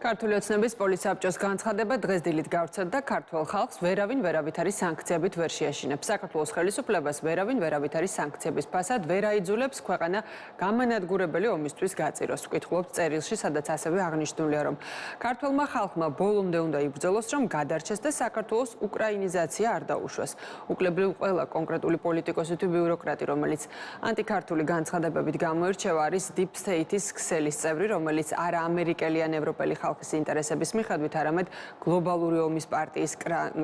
ქართული ოცნების პოლიცსაბჭოს განცხადება დღეს დილით გავრცელდა და ქართულ ხალხს ვერავინ ვერავითარი სანქციებით ვერ შეაშინებს. საქართველოს ხელისუფლებას ვერავინ ვერავითარი სანქციების ფასად ვერ აიძულებს ქვეყანა გამანადგურებელი ომისთვის გაწიროს. ვკითხულობთ წერილში, სადაც ასევე აღნიშნულია, რომ ქართულმა ხალხმა ბოლომდე უნდა იბრძოლოს, რომ გადარჩეს და საქართველოს უკრაინიზაცია არ დაუშვას. უკლებრივ ყველა კონკრეტული პოლიტიკოსი თუ ბიუროკრატი, რომელიც ანტიქართული განცხადებებით გამოირჩევა, არის Deep State-ის ქსელის წევრი, რომელიც არა ამერიკელი ან ევროპელი ხალხის ინტერესების მიხედვით, არამედ გლობალური ომის პარტიის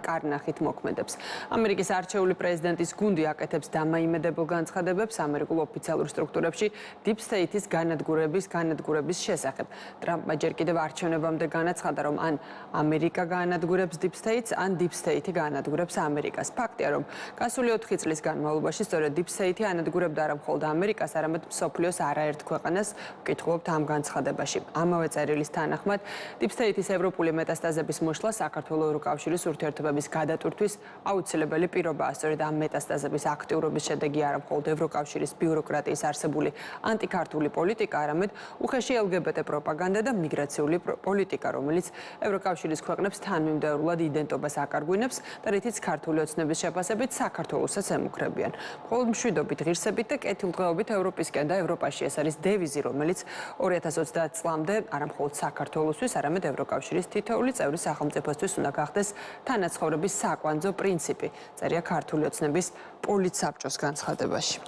კარნახით მოქმედებს. ამერიკის არჩეული პრეზიდენტის გუნდი აკეთებს დამაიმედებელ განცხადებებს ამერიკულ ოფიციალურ სტრუქტურებში Deep State-ის განადგურების შესახებ. ტრამპმა ჯერ კიდევ არჩევნებამდე განაცხადა, რომ ან ამერიკა განადგურებს Deep State-ს, ან Deep State-ი განადგურებს ამერიკას. ფაქტია, რომ გასული 4 წლის განმავლობაში სწორედ Deep State-ი ანადგურებდა არა მხოლოდ ამერიკას, არამედ მსოფლიოს არაერთ ქვეყანას, ვკითხულობთ ამ განცხადებაში. ამავე წერილის თანახმად Deep State-ის ევროპული მეტასტაზების მოშლა საქართველოს ევროკავშირის ურთიერთობების გადატვირთვის აუცილებელი პირობაა. სწორედ ამ მეტასტაზების აქტიურობის შედეგი არა მხოლოდ ევროკავშირის ბიუროკრატიის არსებული ანტიქართული პოლიტიკა, არამედ უხეში LGBT პროპაგანდა და მიგრაციული პოლიტიკა, რომელიც ევროკავშირის ქვეყნებს თანმიმდევრულად იდენტობას აკარგვინებს და რითიც ქართული ოცნების შეფასებით საქართველოსაც ემუქრებიან. მხოლოდ მშვიდობით, ღირსებით და კეთილდღეობით ევროპისკენ და ევროპაში ეს არის დევიზი, რომელიც 2030 წლამდე არა მხოლოდ საქართველოსთვის, არამედ ევროკავშირის თითოეული წევრი სახელმწიფოსთვის უნდა გახდეს თანაცხოვრების საკვანძო პრინციპი. წერია ქართული ოცნების პოლიცსაბჭოს განცხადებაში.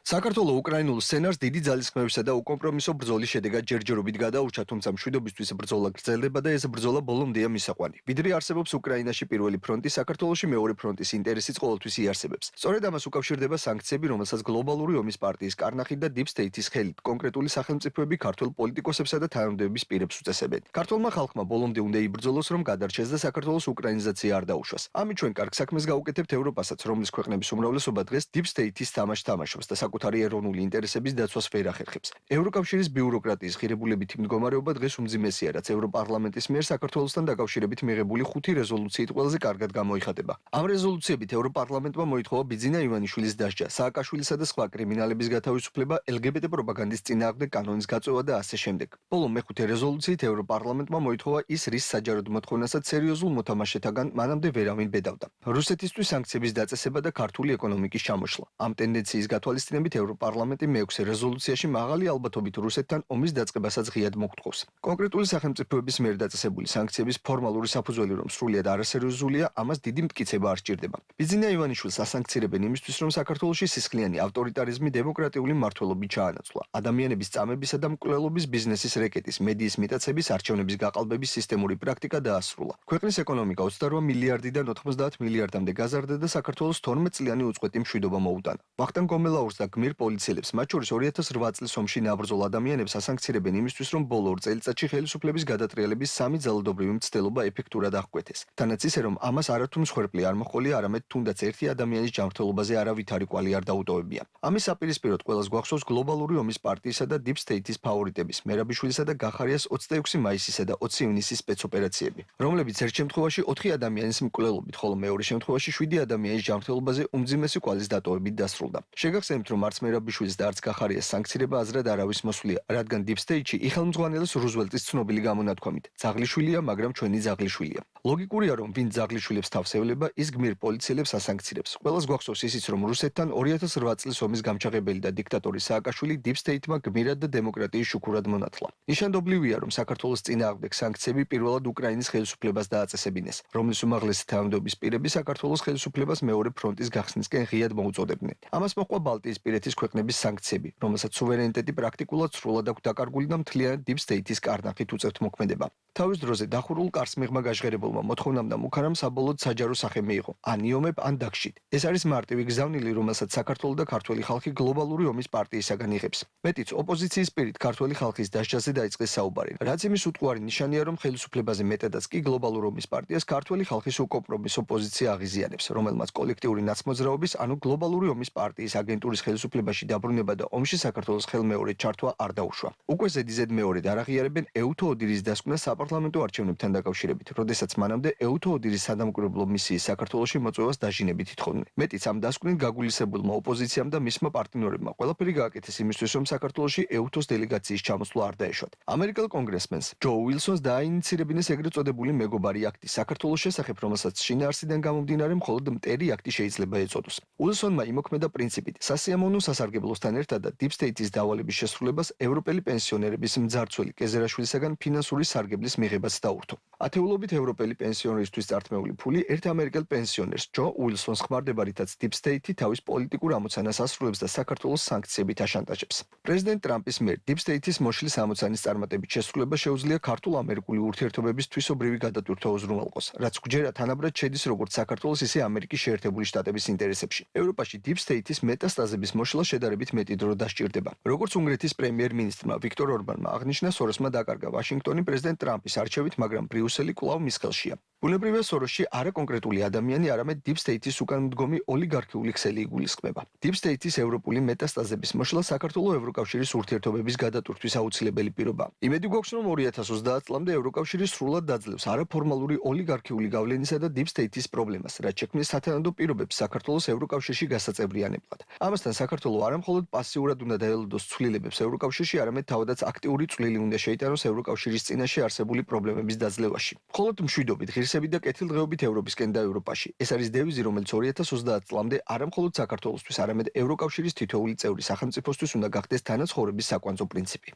საქართველოს უკრაინულ სცენარს დიდი ძალისხმევისა და უკომპრომისო ბრძოლის შედეგად ჯერჯერობით გადაურჩა, თუმცა მშვიდობისთვის ბრძოლა გრძელდება და ეს ბრძოლა ბოლომდეა მისაყვანი. ვიდრე არსებობს უკრაინაში პირველი ფრონტი, საქართველოში მეორე ფრონტის ინტერესიც ყოველთვის იარსებებს. სწორედ ამას უკავშირდება სანქციები, რომელსაც გლობალური ომის პარტიის კარნახით და Deep State-ის ხელით კონკრეტული სახელმწიფოები ქართულ პოლიტიკოსებსა და თანამდებობის პირებს უწესებენ. ქართულმა ხალხმა ბოლომდე უნდა იბრძოლოს, რომ გადარჩეს და საქართველოს უკრაინიზაცია არ დაუშვას. ამით ჩვენ კარგ საქმეს გავუკეთებთ ევროპასაც, რომლის ქვეყნების უმრავლესობა დღეს Deep State-ის თამაშს თამაშობს და საკუთარი ეროვნული ინტერესების დაცვას ვერ ახერხებს. ევროკავშირის ბიუროკრატიის ღირებულებითი მდგომარეობა დღეს უმძიმესია, რაც ევროპარლამენტის მიერ საქართველოსთან დაკავშირებით მიღებული 5 რეზოლუციით ყველაზე კარგად გამოიხატება. ამ რეზოლუციებით ევროპარლამენტმა მოითხოვა ბიძინა ივანიშვილის დასჯა, სააკაშვილისა და სხვა კრიმინალების გათავისუფლება, LGBT პროპაგანდის წინააღმდეგ კანონის გაწევა და ასე შემდეგ. ბოლო მეხუთე რეზოლუციით ევროპარლამენტმა მოითხოვა ის რის საჯაროდ მოთხოვნასაც სერიოზულ მოთამაშეთაგან მანამდე ვერავინ ბედავდა. რუსეთისთვის სანქციების დაწესება და ქართული ეკონომიკის ჩამოშლა. ამ ტენდენციის გათვალისწინებით ევროპარლამენტი მეექვსე რეზოლუციაში მაღალი ალბათობით რუსეთთან ომის დაწყებასაც ღიად მოგთხოვს. კონკრეტული სახელმწიფოების მიერ დაწესებული სანქციების ფორმალური საფუძველი რომ სრულიად არასერიოზულია, ამას დიდი მტკიცება არ სჭირდება. ბიძინა ივანიშვილს ასანქცირებენ იმისთვის, რომ საქართველოში სისხლიანი ავტორიტარიზმი დემოკრატიული მმართველობით ჩაანაცვლა. ადამიანების წამებისა და მკვლელობის ბიზნესის რეკეტის, მედიის მიტაცების, არჩევნების გაყალბების სისტემური პრაქტიკა დაასრულა. ქვეყნის ეკონომიკა 28 მილიარდიდან 90 მილიარდამდე გაზარდა და საქართველოს 12 წლიანი უწყვეტი მშვიდობა მოუტანა. ვახტანგ გომელაურს და გმირ პოლიციელებს, მათ შორის 2008 წლის ომში ნაბრძოლ ადამიანებს ასანქცირებენ იმისთვის, რომ ბოლო 2 წელიწადში ხელისუფლების გადატრიალების სამი ძალადობრივი მცდელობა ეფექტურად აღკვეთეს. თანაც ისე, რომ ამას არათუ მსხვერპლი არ მოჰყოლია, არამედ თუნდაც ერთი ადამიანის ჯანმრთელობაზე არავითარი კვალი არ დაუტოვებია. ამის საპირისპიროდ ყველას გვახსოვს გლობალური ომის პარტიისა და Deep State-ის ფავორიტების, მერაბიშვილისა და გახარიას 26 მაისისა და 20 ივნისის სპეცოპერაციები, რომლებიც ერთ შემთხვევაში 4 ადამიანის მკვლელობით, ხოლო მეორე შემთხვევაში 7 ადამიანის ჯანმრთელობაზე უმძიმესი კვალის დატოვებით დასრულდა. შეგახსენებთ, რომ არც მერაბიშვილის და არც გახარიას სანქცირება აზრად არავის მოსვლია, რადგან Deep State-ში იხელმძღვანელს რუზველტის ცნობილი გამონათქვამით „ძაღლიშვილია, მაგრამ ჩვენი ძაღლიშვილია“. ლოგიკურია, რომ ვინ ძაღლიშვილებს თავს ევლება, ის გმირ პოლიციელებს ასანქცირებს. ყველას გვახსოვს ისიც, რომ რუსეთთან 2008 წლის ომის გამჩაღებელი და დიქტატორი სააკაშვილი Deep State-მა გმირად და დემოკრატიის შუქურად მონათლა. ნიშანდობლივია, რომ საქართველოს წინააღმდეგ სანქციები პირველად უკრაინის ხელისუფლებას დააწესებინეს, რომლის უმაღლესი თანამდებობის პირები საქართველოს ხელისუფლებას მეორე ფრონტის გახსნისკენ ღიად მოუწოდებდნენ. ამას მოჰყვა ბალტიისპირეთის ქვეყნების სანქციები, რომელსაც სუვერენიტეტი პრაქტიკულად სრულად აქვს დაკარგული და მთლიანად Deep State-ის კარნახით უწევთ მოქმედება. თავის დროზე დახურულ კარს მიღმა გაჟღერებულმა მოთხოვნამ და მუქარამ საბოლოოდ საჯარო სახე მიიღო, ან იომებ, ან დაგშით. ეს არის მარტივი გზავნილი, რომელსაც საქართველო და ქართველი ხალხი გლობალური ომის პარტიისაგან იღებს. მეტიც, ოპოზიციის პირით ქართველი ხალხის დასჯაზე დაიწყეს საუბარი, რაც იმის უტყუარი ნიშანია, რომ ხელისუფლებაზე მეტადაც კი გლობალურ ომის პარტიას ქართველი ხალხის უკომპრომისო პოზიცია აღიზიანებს, რომელმაც კოლექტიური ნაცმოძრაობის, ანუ გლობალური ომის პარტიის აგენტურის ხელისუფლება ხელისუფლებაში დაბრუნება და ომში საქართველოს ხელმეორედ ჩართვა არ დაუშვა. უკვე ზედიზედ მეორედ არ აღიარებენ ეუთო ოდირის დასკვნა საპარლამენტო არჩევნებთან დაკავშირებით, როდესაც მანამდე ეუთო ოდირის სადამკვირვებლო მისიის საქართველოში მოწვევას დაჟინებით ითხოვდნენ. მეტიც ამ დასკვნით გაგულისებულმა ოპოზიციამ და მისმა პარტნიორებმა ყველაფერი გააკეთეს იმისთვის, რომ საქართველოში ეუთოს დელეგაციის ჩამოსვლა არ დაეშვათ. ამერიკელ კონგრესმენს ჯო უილსონს დააინიცირებინეს ეგრეთ წოდებული მეგობარი აქტი საქართველოს შესახებ, რომელსაც შინაარსიდან გამომდინარე მხოლოდ მტერი აქტი შეიძლება ეწოდოს. უილსონმა იმოქმედა პრინციპით, სასიამოვნო სასარგებლოსთან ერთად და დიპ სტეიტის დავალების შესრულებას ევროპელი პენსიონერების მძარცველი კეზერაშვილისაგან ფინანსური სარგებლის მიღებას დაურთო. ათეულობით ევროპელი პენსიონერისთვის წართმეული ფული ერთ ამერიკელ პენსიონერს ჯო უილსონს ხმარდება, რითაც დიპ სტეიტი თავის პოლიტიკურ ამოცანას ასრულებს და საქართველოს სანქციებით აშანტაჟებს. პრეზიდენტ ტრამპის მიერ დიპ სტეიტის მოშლის ამოცანის წარმატებით შესრულება შეუძლია ქართულ-ამერიკული ურთიერთობების თვისობრივი გადატვირთვა უზრუნველყოს, რაც გვჯერა თანაბრად შედის როგორც საქართველოს, ისე ამერიკის შეერთებული შტატების ინტერესებში. ევროპაში დიპ სტეიტის მეტასტაზების მოშლა შედარებით მეტი დრო დასჭირდება. როგორც უნგრეთის პრემიერ-მინისტრმა ვიქტორ ორბანმა აღნიშნა, სოროსმა დაკარგა ვაშინგტონი პრეზიდენტ ტრამპის არჩევით, მაგრამ ბრიუსელი კვლავ მის ხელშია. ბუნებრივია, სოროსში არა კონკრეტული ადამიანი, არამედ დიპ სტეიტის უკანმდგომი ოლიგარქიული ქსელი იგულისხმება. დიპ სტეიტის ევროპული მეტასტაზების მოშლა საქართველოს ევროკავშირის ურთიერთობების გადატვირთვის აუცილებელი პირობაა. იმედი გვაქვს, რომ 2030 წლამდე ევროკავშირი სრულად დაძლევს არაფორმალური ოლიგარქიული გავლენისა და დიპ სტეიტის პრობლემას, რაც შექმნის სათანადო პირობებს საქართველოს ევროკავშირში გასაწევრიანებლად. ამასთან საქართველოს არა მხოლოდ პასიურად უნდა დაელოდოს ცვლილებებს ევროკავშირში, არამედ თავადაც აქტიური წვლილი უნდა შეიტანოს ევროკავშირის წინაშე არსებული პრობლემების დაძლევაში. მხოლოდ მშვიდობით, ღირსებით და კეთილდღეობით ევროპისკენ და ევროპაში. ეს არის დევიზი, რომელიც 2030 წლამდე არა მხოლოდ საქართველოსთვის, არამედ ევროკავშირის თითოეული წევრი სახელმწიფოსთვის უნდა გახდეს თანაცხოვრების საკვანძო პრინციპი.